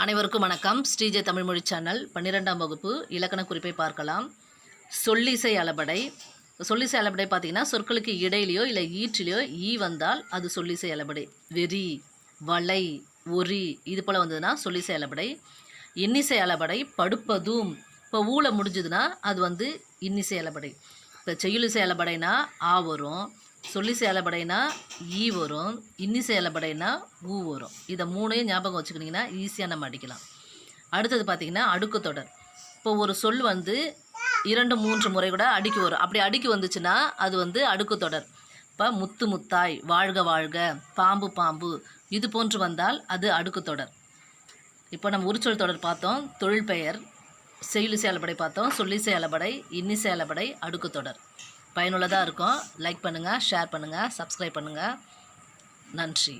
அனைவருக்கும் வணக்கம். ஸ்ரீஜே தமிழ்மொழி சேனல் 12ஆம் வகுப்பு இலக்கண குறிப்பை பார்க்கலாம். சொல்லிசை அளபடை. சொல்லிசை அளபடை பார்த்தீங்கன்னா சொற்களுக்கு இடையிலையோ இல்லை ஈற்றிலையோ ஈ வந்தால் அது சொல்லிசை அளபடை. வெறி, வளை, ஒரி இது போல் வந்ததுன்னா சொல்லிசை அளபடை. இன்னிசை அளபடை படுப்பதும். இப்போ ஊழ முடிஞ்சதுன்னா அது இன்னிசை அளபடை. இப்போ செய்யுளிசை அளபடைனா ஆ வரும், சொல்லிசை அளபடைனா ஈ வரும், இன்னிசை அளபடைனா ஊ வரும். இதை மூணையும் ஞாபகம் வச்சுக்கிட்டிங்கன்னா ஈஸியாக நம்ம அடிக்கலாம். அடுத்தது பார்த்திங்கன்னா அடுக்கு தொடர். இப்போ ஒரு சொல் 2-3 முறை கூட அடுக்கி வரும். அப்படி அடுக்கி வந்துச்சுன்னா அது அடுக்கு தொடர். இப்போ முத்து முத்தாய், வாழ்க வாழ்க, பாம்பு பாம்பு இது போன்று வந்தால் அது அடுக்கு தொடர். இப்போ நம்ம உரிச்சொல் தொடர் பார்த்தோம், தொழில் பெயர், செய்யுளிசை அளபடை பார்த்தோம், சொல்லிசை அளபடை, இன்னிசை அளபடை, அடுக்கு தொடர். பயனுள்ளதாக இருக்கும். லைக் பண்ணுங்கள், ஷேர் பண்ணுங்கள், சப்ஸ்கிரைப் பண்ணுங்கள். நன்றி.